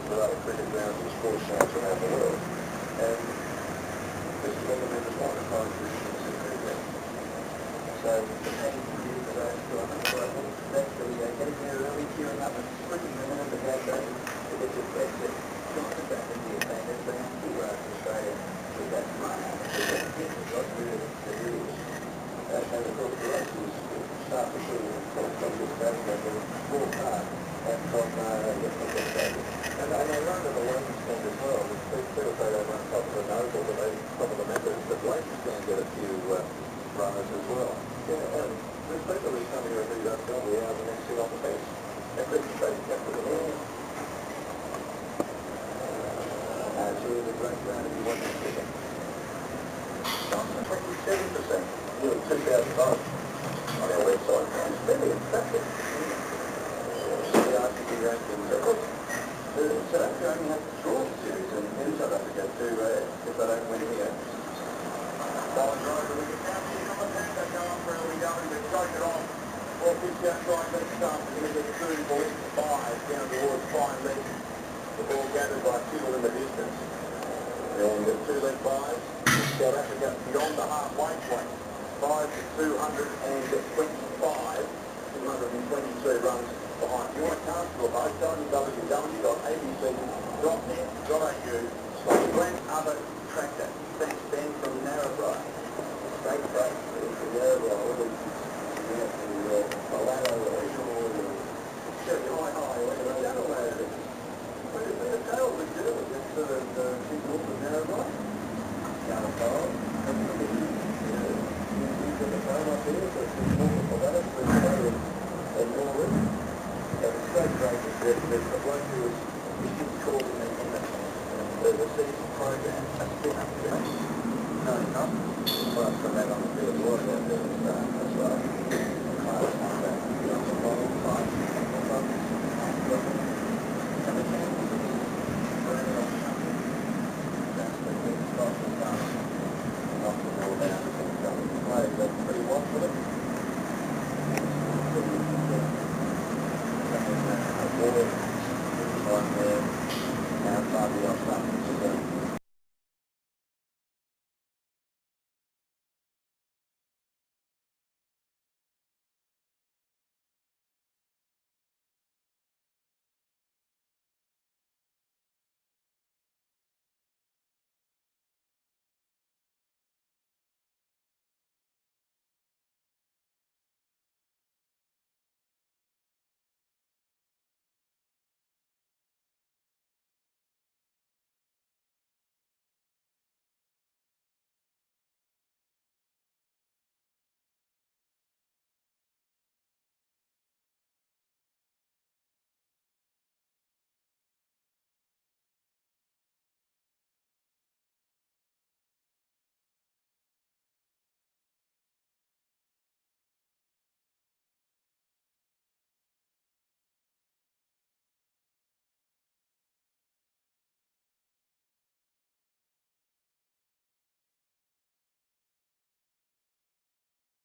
with other cricket grounds and sports grounds around the world. And this is what the members want, a foreign tradition is cricket ground. So the package for you for those who are actually getting there early, queuing up and sprinting them in the back day to get your best set. Not the back of the advantage, but to Australia with that run out. So that's got rid of the rules. And of course the races start to see from this batting and the small part and from the and they run to the Leighton stand as well. People say they run top of the Noble, but they top of the Members, but Leighton stand get a few runners as well. Yeah, and there's people who come here and do that all the hours and then sit on the bench and concentrate kept with the ball. So it was a great round if you want to see it. 27%, nearly 2,000 dollars on our website. It's very attractive. The RCT rankings are good. South Africa only has the short series in South Africa to, if they don't win here. Ball and drive, look at that. On the pass, they go up for LBW, they choke it off. Or pitch outside, let's start. We're going to get 2 balls to 5 down towards 5 legs. The ball gathered by Tittle in the distance. And we've got 2 leg buys. South Africa beyond the halfway point. 5 to 225, 222 runs behind. If you want to cast to a vote, www.abc.net.au/Glen Other Tractor. Thanks, Ben, from Narrabri. Great break for Narrabri. Malano, Cherry High, whatever. The other way it is. But it's a tail we do. It's sort of big north of Narrabri. Down the tail. The phone up here, so it's important for that, so it's very and more room. And it's great break there's the bloke who was called in the season program, a spin-up there. No, not. Well, from that on the field, was out there at the start, that's right. Class on that, on the bottom, 5, and the chance is very much something. That's the big spot of the knock the ball down and play, but